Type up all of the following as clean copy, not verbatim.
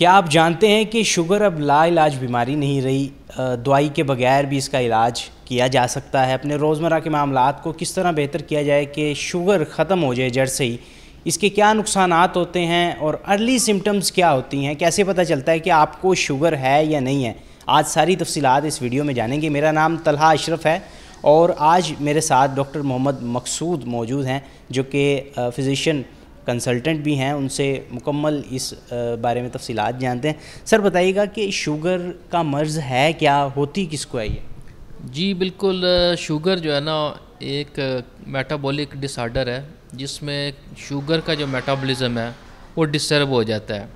क्या आप जानते हैं कि शुगर अब लाइलाज बीमारी नहीं रही। दवाई के बगैर भी इसका इलाज किया जा सकता है। अपने रोज़मर्रा के मामलात को किस तरह बेहतर किया जाए कि शुगर ख़त्म हो जाए जड़ से ही। इसके क्या नुकसानात होते हैं और अर्ली सिम्टम्स क्या होती हैं, कैसे पता चलता है कि आपको शुगर है या नहीं है। आज सारी तफसीलात इस वीडियो में जानेंगे। मेरा नाम तलहा अशरफ है और आज मेरे साथ डॉक्टर मोहम्मद मकसूद मौजूद हैं जो कि फ़िज़िशियन कंसल्टेंट भी हैं। उनसे मुकम्मल इस बारे में तफसीलात जानते हैं। सर बताइएगा कि शुगर का मर्ज़ है क्या, होती किसको है ये? जी बिल्कुल, शुगर जो है ना एक मेटाबॉलिक डिसऑर्डर है जिसमें शुगर का जो मेटाबॉलिज्म है वो डिस्टर्ब हो जाता है।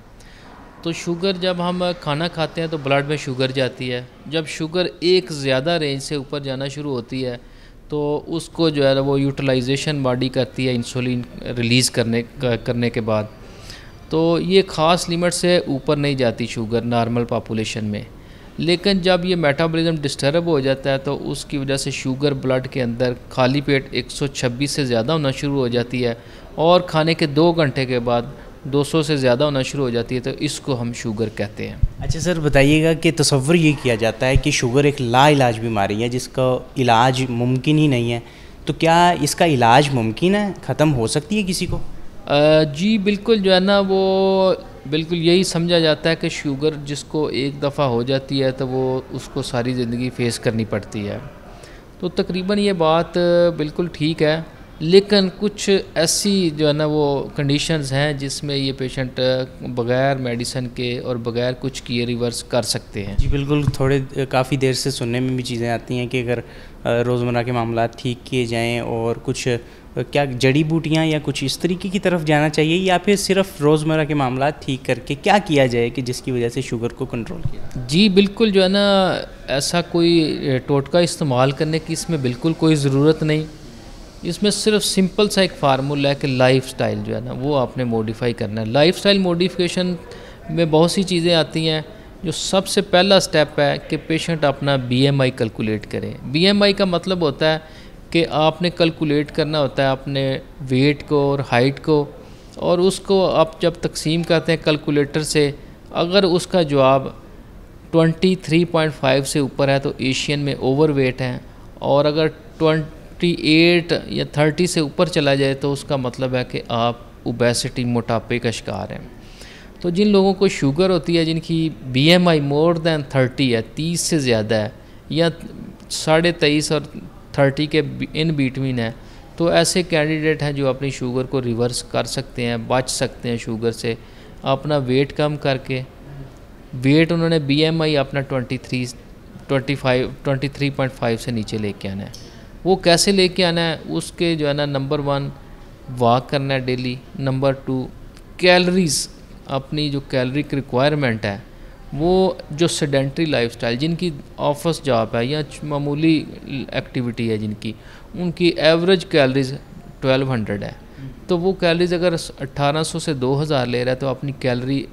तो शुगर जब हम खाना खाते हैं तो ब्लड में शुगर जाती है। जब शुगर एक ज़्यादा रेंज से ऊपर जाना शुरू होती है तो उसको जो है ना वो यूटिलाइजेशन बॉडी करती है इंसुलिन रिलीज़ करने के बाद। तो ये ख़ास लिमिट से ऊपर नहीं जाती शुगर नॉर्मल पॉपुलेशन में। लेकिन जब ये मेटाबॉलिज्म डिस्टर्ब हो जाता है तो उसकी वजह से शुगर ब्लड के अंदर खाली पेट 126 से ज़्यादा होना शुरू हो जाती है और खाने के 2 घंटे के बाद 200 से ज़्यादा होना शुरू हो जाती है। तो इसको हम शुगर कहते हैं। अच्छा सर बताइएगा कि तसव्वुर ये किया जाता है कि शुगर एक लाइलाज बीमारी है जिसका इलाज मुमकिन ही नहीं है, तो क्या इसका इलाज मुमकिन है, ख़त्म हो सकती है किसी को? जी बिल्कुल, जो है ना वो बिल्कुल यही समझा जाता है कि शुगर जिसको एक दफ़ा हो जाती है तो वो उसको सारी ज़िंदगी फ़ेस करनी पड़ती है। तो तकरीबन ये बात बिल्कुल ठीक है, लेकिन कुछ ऐसी जो है ना वो कंडीशंस हैं जिसमें ये पेशेंट बग़ैर मेडिसिन के और बग़ैर कुछ किए रिवर्स कर सकते हैं। जी बिल्कुल, काफ़ी देर से सुनने में भी चीज़ें आती हैं कि अगर रोज़मर्रा के मामलात ठीक किए जाएं और कुछ क्या जड़ी बूटियां या कुछ इस तरीके की तरफ जाना चाहिए, या फिर सिर्फ रोज़मर्रा के मामलात ठीक करके क्या किया जाए कि जिसकी वजह से शुगर को कंट्रोल किया? जी बिल्कुल, जो है ना ऐसा कोई टोटका इस्तेमाल करने की इसमें बिल्कुल कोई ज़रूरत नहीं। इसमें सिर्फ सिंपल सा एक फार्मूला है कि लाइफस्टाइल जो है ना वो आपने मॉडिफाई करना है। लाइफस्टाइल मॉडिफिकेशन में बहुत सी चीज़ें आती हैं। जो सबसे पहला स्टेप है कि पेशेंट अपना बीएमआई कैलकुलेट करें। बीएमआई का मतलब होता है कि आपने कैलकुलेट करना होता है अपने वेट को और हाइट को, और उसको आप जब तकसीम करते हैं कैलकुलेटर से, अगर उसका जवाब 23.5 से ऊपर है तो एशियन में ओवरवेट है, और अगर 28 या 30 से ऊपर चला जाए तो उसका मतलब है कि आप ओबेसिटी मोटापे का शिकार हैं। तो जिन लोगों को शुगर होती है, जिनकी बीएमआई मोर दैन 30 है, 30 से ज़्यादा है, या 23.5 और 30 के इन बिटवीन है, तो ऐसे कैंडिडेट हैं जो अपनी शुगर को रिवर्स कर सकते हैं, बच सकते हैं शुगर से। अपना वेट कम करके, वेट उन्होंने बीएमआई अपना 23.5 से नीचे लेके आना है। वो कैसे लेके आना है, उसके जो है ना नंबर 1 वॉक करना है डेली। नंबर 2 कैलोरीज़, अपनी जो कैलोरी की रिक्वायरमेंट है वो, जो सेडेंट्री लाइफस्टाइल जिनकी ऑफिस जॉब है या मामूली एक्टिविटी है जिनकी, उनकी एवरेज कैलोरीज 1200 है। तो वो कैलोरीज अगर 1800 से 2000 ले रहा है तो अपनी कैलोरी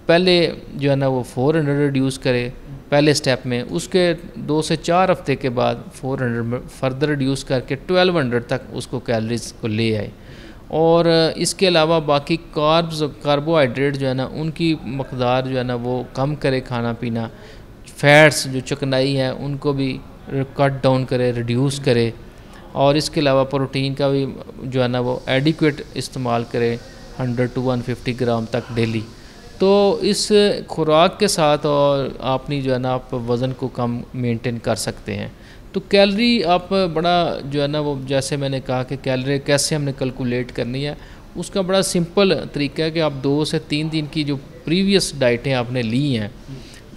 पहले जो है ना वो 400 रिड्यूस करे पहले स्टेप में। उसके 2 से 4 हफ्ते के बाद 400 में फर्दर रिड्यूस करके 1200 तक उसको कैलोरीज को ले आए। और इसके अलावा बाकी कार्बोहाइड्रेट जो है ना उनकी मकदार जो है ना वो कम करे, खाना पीना। फैट्स जो चिकनाई है उनको भी कट डाउन करे, रिड्यूस करे। और इसके अलावा प्रोटीन का भी जो है ना वो एडिक्वेट इस्तेमाल करे, 100 to 150 ग्राम तक डेली। तो इस खुराक के साथ और आपनी जो है ना आप वज़न को कम मेंटेन कर सकते हैं। तो कैलोरी आप बड़ा जो है ना वो, जैसे मैंने कहा कि कैलोरी कैसे हमने कैलकुलेट करनी है, उसका बड़ा सिंपल तरीका है कि आप 2 से 3 दिन की जो प्रीवियस डाइटें आपने ली हैं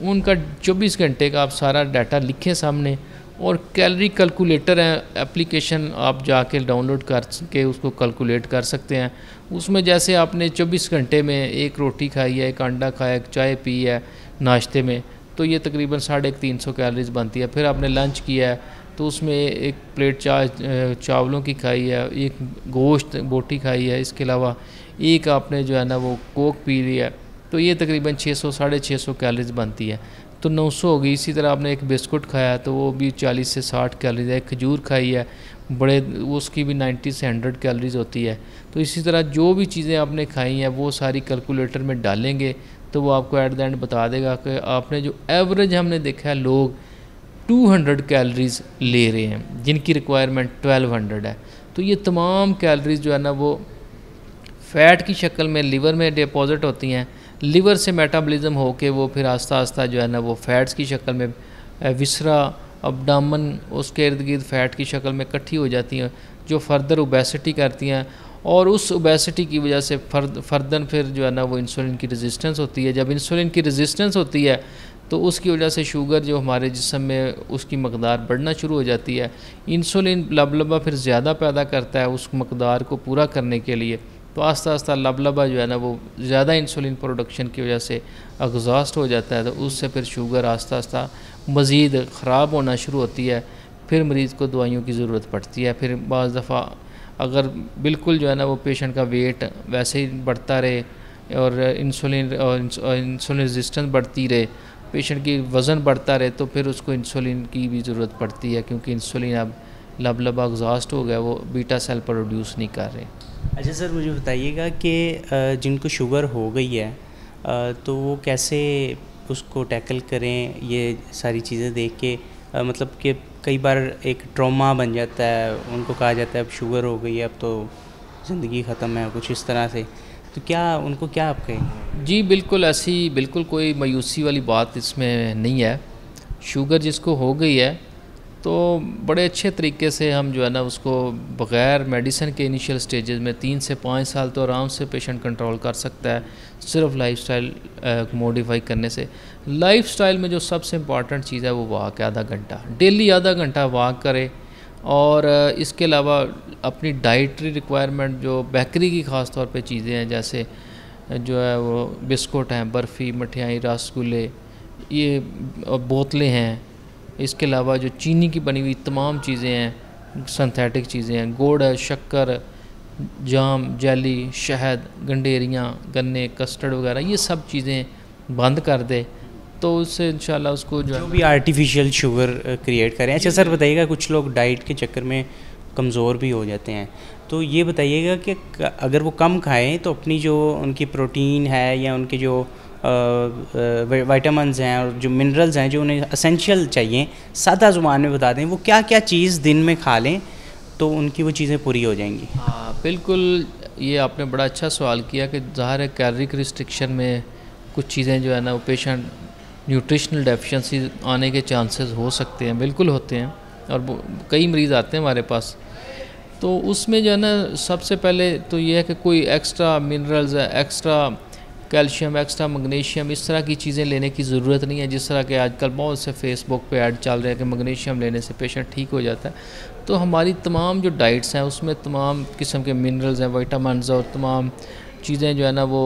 उनका 24 घंटे का आप सारा डाटा लिखें सामने, और कैलोरी कैलकुलेटर है एप्लीकेशन, आप जाके डाउनलोड कर के उसको कैलकुलेट कर सकते हैं। उसमें जैसे आपने 24 घंटे में 1 रोटी खाई है, 1 अंडा खाया, 1 चाय पी है नाश्ते में, तो ये तकरीबन 350 कैलोरीज बनती है। फिर आपने लंच किया है तो उसमें 1 प्लेट चावलों की खाई है, 1 गोश्त बोटी खाई है, इसके अलावा 1 आपने जो है ना वो कोक पी लिया है, तो ये तकरीबन 600-650 कैलोरीज बनती है, तो 900 होगी। इसी तरह आपने 1 बिस्कुट खाया तो वो भी 40 से 60 कैलोरीज है। 1 खजूर खाई है बड़े, उसकी भी 90 से 100 कैलोरीज होती है। तो इसी तरह जो भी चीज़ें आपने खाई हैं वो सारी कैलकुलेटर में डालेंगे तो वो आपको एट द एंड बता देगा कि आपने जो एवरेज हमने देखा है लोग 200 कैलोरीज़ ले रहे हैं जिनकी रिक्वायरमेंट 1200 है। तो ये तमाम कैलोरीज़ जो है ना वो फ़ैट की शक्ल में लिवर में डिपॉजिट होती हैं, लिवर से मेटाबॉलिज्म होके वो फिर आस्ता आस्ता जो है ना वो फ़ैट्स की शक्ल में विसरा अब्डामन उसके इर्द गिर्द फ़ैट की शक्ल में इकट्ठी हो जाती हैं जो फर्दर ओबेसिटी करती हैं, और उस ओबेसिटी की वजह से फर्दन फिर जो है ना वो इंसुलिन की रेजिस्टेंस होती है। जब इंसुलिन की रेजिस्टेंस होती है तो उसकी वजह से शुगर जो हमारे जिस्म में उसकी मकदार बढ़ना शुरू हो जाती है। इंसुलिन लबलबा फिर ज़्यादा पैदा करता है उस मकदार को पूरा करने के लिए, तो आस्ता आस्ता लबलबा जो है ना वो ज़्यादा इंसुलिन प्रोडक्शन की वजह से एग्जॉस्ट हो जाता है, तो उससे फिर शुगर आस्ता आस्ता मज़ीद ख़राब होना शुरू होती है। फिर मरीज़ को दवाइयों की ज़रूरत पड़ती है। फिर बाज़ दफ़ा अगर बिल्कुल जो है ना वो पेशेंट का वेट वैसे ही बढ़ता रहे और इंसुलिन रेजिस्टेंस बढ़ती रहे, पेशेंट की वज़न बढ़ता रहे, तो फिर उसको इंसुलिन की भी ज़रूरत पड़ती है, क्योंकि इंसुलिन अब लबलबा एग्जॉस्ट हो गया, वो बीटा सेल प्रोड्यूस नहीं कर रहे। अच्छा सर, मुझे बताइएगा कि जिनको शुगर हो गई है तो वो कैसे उसको टैकल करें, ये सारी चीज़ें देख के मतलब कि कई बार एक ट्रॉमा बन जाता है, उनको कहा जाता है अब शुगर हो गई है, अब तो ज़िंदगी ख़त्म है, कुछ इस तरह से। तो क्या उनको क्या आप कहेंगे? जी बिल्कुल, ऐसी बिल्कुल कोई मायूसी वाली बात इसमें नहीं है। शुगर जिसको हो गई है तो बड़े अच्छे तरीके से हम जो है ना उसको बग़ैर मेडिसिन के इनिशियल स्टेजेस में 3 से 5 साल तो आराम से पेशेंट कंट्रोल कर सकता है, सिर्फ लाइफस्टाइल मॉडिफाई करने से। लाइफस्टाइल में जो सबसे इम्पॉर्टेंट चीज़ है वो वॉक है, आधा घंटा डेली, आधा घंटा वॉक करे। और इसके अलावा अपनी डाइटरी रिक्वायरमेंट जो बेकरी की ख़ास तौर पे चीज़ें हैं, जैसे जो है वो बिस्कुट हैं, बर्फ़ी, मठियाई, रसगुल्ले, ये बोतलें हैं, इसके अलावा जो चीनी की बनी हुई तमाम चीज़ें हैं, सिंथेटिक चीज़ें हैं, गुड़ है, शक्कर, जाम, जेली, शहद, गंडेरियाँ, गन्ने, कस्टर्ड वगैरह, ये सब चीज़ें बंद कर दे तो उससे इंशाल्लाह उसको जो भी आर्टिफिशियल शुगर क्रिएट करें। अच्छा सर बताइएगा, कुछ लोग डाइट के चक्कर में कमज़ोर भी हो जाते हैं, तो ये बताइएगा कि अगर वो कम खाएं तो अपनी जो उनकी प्रोटीन है या उनके जो विटामिन्स हैं और जो मिनरल्स हैं जो उन्हें एसेंशियल चाहिए, सादा ज़ुबान में बता दें वो क्या क्या चीज़ दिन में खा लें तो उनकी वो चीज़ें पूरी हो जाएंगी। हाँ बिल्कुल, ये आपने बड़ा अच्छा सवाल किया कि ज़ाहिर है कैलोरिक रिस्ट्रिक्शन में कुछ चीज़ें जो है ना वो पेशेंट न्यूट्रिशनल डेफिशिएंसी आने के चांसेस हो सकते हैं, बिल्कुल होते हैं, और कई मरीज़ आते हैं हमारे पास। तो उसमें जो है ना सबसे पहले तो ये है कि कोई एक्स्ट्रा मिनरल्स है, एक्स्ट्रा कैल्शियम, एक्स्ट्रा मैग्नीशियम, इस तरह की चीज़ें लेने की ज़रूरत नहीं है। जिस तरह के आजकल बहुत से फेसबुक पे ऐड चल रहे हैं कि मैग्नीशियम लेने से पेशेंट ठीक हो जाता है, तो हमारी तमाम जो डाइट्स हैं उसमें तमाम किस्म के मिनरल्स हैं, विटामिन्स और तमाम चीज़ें जो है ना वो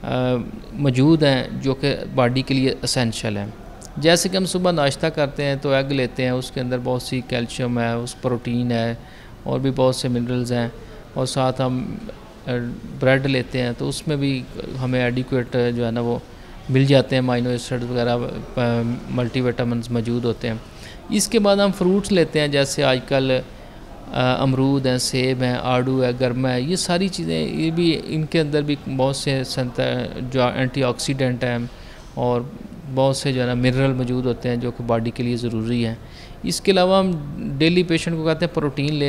मौजूद हैं जो कि बॉडी के लिए एसेंशियल हैं। जैसे कि हम सुबह नाश्ता करते हैं तो एग लेते हैं, उसके अंदर बहुत सी कैल्शियम है, उस प्रोटीन है और भी बहुत से मिनरल्स हैं, और साथ हम ब्रेड लेते हैं तो उसमें भी हमें एडिक्वेट जो है ना वो मिल जाते हैं, अमाइनो एसिड वगैरह, मल्टीविटामिन्स मौजूद होते हैं। इसके बाद हम फ्रूट्स लेते हैं, जैसे आजकल अमरूद हैं, सेब हैं, आड़ू है, गरमा है, ये सारी चीज़ें, ये भी इनके अंदर भी बहुत से जो एंटीऑक्सीडेंट हैं और बहुत से जो है ना मिनरल मौजूद होते हैं जो कि बॉडी के लिए ज़रूरी हैं। इसके अलावा हम डेली पेशेंट को कहते हैं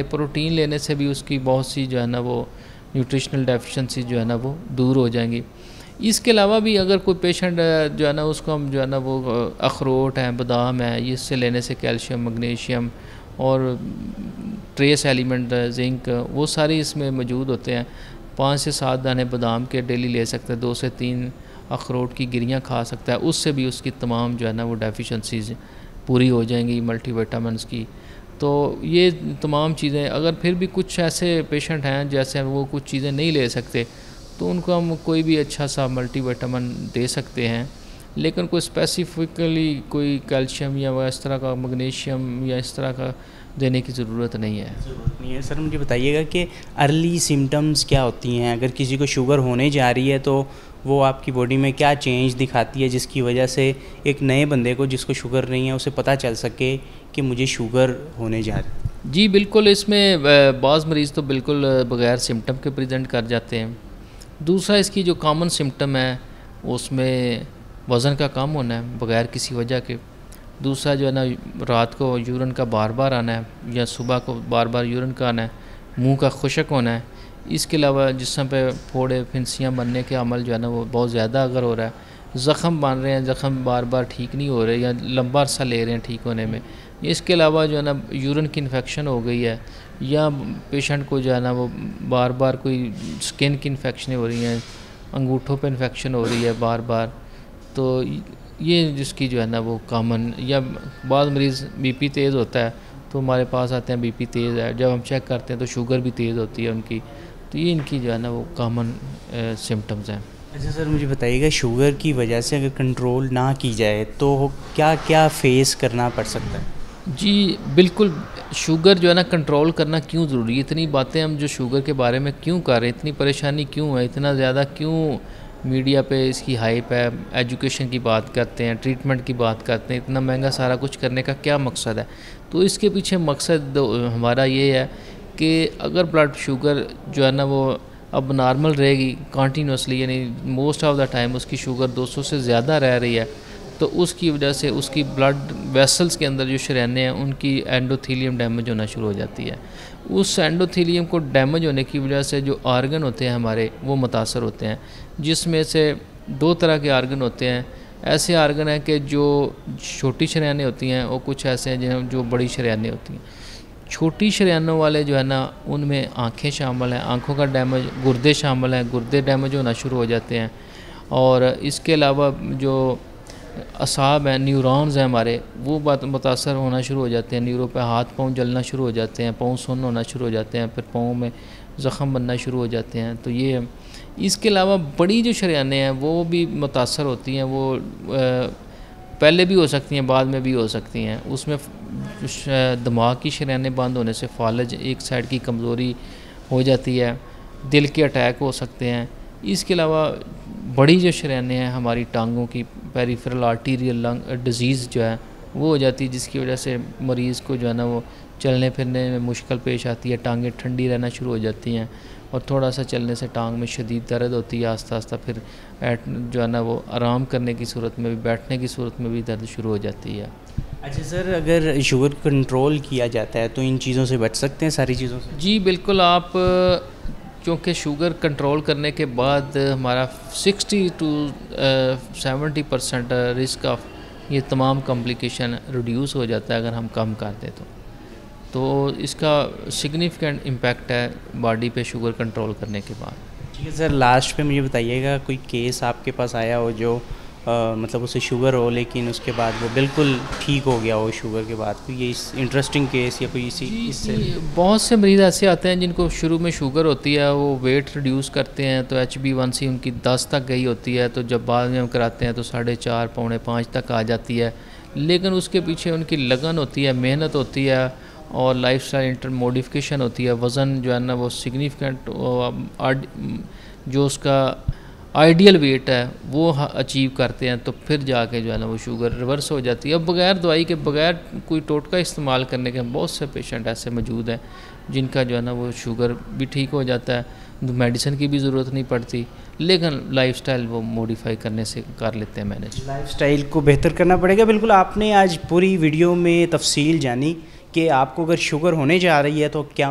प्रोटीन लेने से भी उसकी बहुत सी जो है ना वो न्यूट्रिशनल डेफिशिएंसी जो है ना वो दूर हो जाएंगी। इसके अलावा भी अगर कोई पेशेंट जो है ना उसको हम जो है ना वो अखरोट हैं, बादाम है, इससे लेने से कैल्शियम, मैग्नीशियम और ट्रेस एलिमेंट, जिंक, वो सारे इसमें मौजूद होते हैं। 5 से 7 दाने बादाम के डेली ले सकते हैं, 2 से 3 अखरोट की गिरियाँ खा सकता है, उससे भी उसकी तमाम जो है ना वो डेफिशिएंसीज पूरी हो जाएंगी मल्टीविटामिन्स की। तो ये तमाम चीज़ें, अगर फिर भी कुछ ऐसे पेशेंट हैं जैसे वो कुछ चीज़ें नहीं ले सकते तो उनको हम कोई भी अच्छा सा मल्टीविटामिन दे सकते हैं, लेकिन कोई स्पेसिफिकली कोई कैल्शियम या इस तरह का मैग्नीशियम या इस तरह का देने की ज़रूरत नहीं है। सर मुझे बताइएगा कि अर्ली सिम्टम्स क्या होती हैं, अगर किसी को शुगर होने जा रही है तो वो आपकी बॉडी में क्या चेंज दिखाती है जिसकी वजह से एक नए बंदे को जिसको शुगर नहीं है उसे पता चल सके कि मुझे शुगर होने जा रही है? जी बिल्कुल, इसमें बाज़ मरीज़ तो बिल्कुल बग़ैर सिम्टम के प्रेजेंट कर जाते हैं। दूसरा, इसकी जो कॉमन सिम्टम है उसमें वज़न का कम होना है बग़ैर किसी वजह के। दूसरा जो है ना, रात को यूरिन का बार बार आना है या सुबह को बार बार यूरिन का आना है, मुंह का खुशक होना है। इसके अलावा जिस्म पे फोड़े फिंसियाँ बनने के अमल जो है ना वो बहुत ज़्यादा अगर हो रहा है, ज़ख़म बन रहे हैं, ज़ख़म बार बार ठीक नहीं हो रहे या लंबा अरसा ले रहे हैं ठीक होने में। इसके अलावा जो है ना यूरिन की इन्फेक्शन हो गई है या पेशेंट को जो है ना वो बार बार कोई स्किन की इन्फेक्शन हो रही हैं, अंगूठों पे इन्फेक्शन हो रही है बार बार, तो ये जिसकी जो है ना वो कॉमन। या बाद मरीज़ बीपी तेज़ होता है तो हमारे पास आते हैं बीपी तेज़ है, जब हम चेक करते हैं तो शुगर भी तेज़ होती है उनकी। तो ये इनकी जो है ना वो कॉमन सिम्टम्स हैं। अच्छा सर, मुझे बताइएगा शुगर की वजह से अगर कंट्रोल ना की जाए तो क्या क्या फेस करना पड़ सकता है? जी बिल्कुल, शुगर जो है ना कंट्रोल करना क्यों ज़रूरी है? इतनी बातें हम जो शुगर के बारे में क्यों कर रहे हैं, इतनी परेशानी क्यों है, इतना ज़्यादा क्यों मीडिया पे इसकी हाइप है, एजुकेशन की बात करते हैं, ट्रीटमेंट की बात करते हैं, इतना महंगा सारा कुछ करने का क्या मकसद है? तो इसके पीछे मकसद हमारा ये है कि अगर ब्लड शुगर जो है ना वो अब नॉर्मल रहेगी कॉन्टीन्यूसली, यानी मोस्ट ऑफ द टाइम उसकी शुगर 200 से ज़्यादा रह रही है, तो उसकी वजह से उसकी ब्लड वेसल्स के अंदर जो शरीयाने हैं उनकी एंडोथेलियम डैमेज होना शुरू हो जाती है। उस एंडोथेलियम को डैमेज होने की वजह से जो आर्गन होते हैं हमारे वो मुतासर होते हैं, जिसमें से दो तरह के आर्गन होते हैं। ऐसे आर्गन हैं कि जो छोटी शरीयानें होती हैं और कुछ ऐसे हैं जिन्हें जो बड़ी शरीयानें होती हैं। छोटी शरीयानों वाले जो है ना उनमें आँखें शामिल हैं, आँखों का डैमेज, गुर्दे शामिल हैं, गुर्दे डैमेज होना शुरू हो जाते हैं। और इसके अलावा जो असाब हैं, न्यूरॉन्स हैं हमारे, वो बात मुतासर होना शुरू हो जाते हैं। न्यूरो पे हाथ पाँव जलना शुरू हो जाते हैं, पाँव सुन्न होना शुरू हो जाते हैं, फिर पाँव में ज़ख़म बनना शुरू हो जाते हैं। तो ये इसके अलावा बड़ी जो शरीयानें हैं वो भी मुतासर होती हैं, वो पहले भी हो सकती हैं, बाद में भी हो सकती हैं। उसमें दिमाग की शरीयानें बंद होने से फालज, एक साइड की कमज़ोरी हो जाती है, दिल के अटैक हो सकते हैं। इसके अलावा बड़ी जो शरीयानें हैं हमारी टांगों की, पेरिफेरल आर्टीरियल लंग डिज़ीज़ जो है वो हो जाती है, जिसकी वजह से मरीज़ को जो है ना वो चलने फिरने में मुश्किल पेश आती है, टांगें ठंडी रहना शुरू हो जाती हैं और थोड़ा सा चलने से टांग में शदीद दर्द होती है। आस्ता आस्ता फिर जो है ना वो आराम करने की सूरत में भी, बैठने की सूरत में भी दर्द शुरू हो जाती है। अच्छा सर, अगर शुगर कंट्रोल किया जाता है तो इन चीज़ों से बच सकते हैं, सारी चीज़ों से? जी बिल्कुल। आप क्योंकि शुगर कंट्रोल करने के बाद हमारा 60 to 70% रिस्क ऑफ ये तमाम कॉम्प्लिकेशन रिड्यूस हो जाता है अगर हम कम कर दें तो इसका सिग्निफिकेंट इम्पैक्ट है बॉडी पे शुगर कंट्रोल करने के बाद। ठीक है सर, लास्ट पे मुझे बताइएगा कोई केस आपके पास आया हो जो मतलब उसे शुगर हो लेकिन उसके बाद वो बिल्कुल ठीक हो गया हो शुगर के बाद, कोई ये इंटरेस्टिंग केस या कोई इससे? बहुत से मरीज़ ऐसे आते हैं जिनको शुरू में शुगर होती है, वो वेट रिड्यूस करते हैं तो HbA1c उनकी 10 तक गई होती है, तो जब बाद में हम कराते हैं तो 4.5 पौने 5 तक आ जाती है। लेकिन उसके पीछे उनकी लगन होती है, मेहनत होती है और लाइफस्टाइल मॉडिफिकेशन होती है। वज़न जो है ना वो सिग्निफिकेंट जो उसका आइडियल वेट है वो अचीव करते हैं, तो फिर जाके जो है ना वो शुगर रिवर्स हो जाती है। अब बग़ैर दवाई के, बग़ैर कोई टोटका इस्तेमाल करने के बहुत से पेशेंट ऐसे मौजूद हैं जिनका जो है ना वो शुगर भी ठीक हो जाता है, मेडिसिन की भी ज़रूरत नहीं पड़ती, लेकिन लाइफस्टाइल वो मॉडिफाई करने से कर लेते हैं मैनेज। लाइफस्टाइल को बेहतर करना पड़ेगा। बिल्कुल, आपने आज पूरी वीडियो में तफसील जानी कि आपको अगर शुगर होने जा रही है तो क्या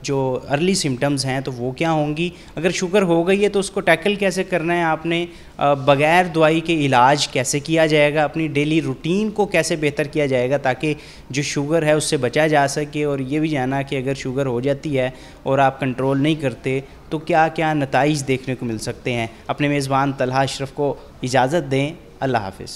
जो अर्ली सिम्टम्स हैं तो वो क्या होंगी, अगर शुगर हो गई है तो उसको टैकल कैसे करना है आपने, बग़ैर दवाई के इलाज कैसे किया जाएगा, अपनी डेली रूटीन को कैसे बेहतर किया जाएगा ताकि जो शुगर है उससे बचा जा सके, और ये भी जाना कि अगर शुगर हो जाती है और आप कंट्रोल नहीं करते तो क्या क्या नताइज देखने को मिल सकते हैं। अपने मेज़बान तलहा अशरफ को इजाज़त दें। अल्लाह हाफ़िज़।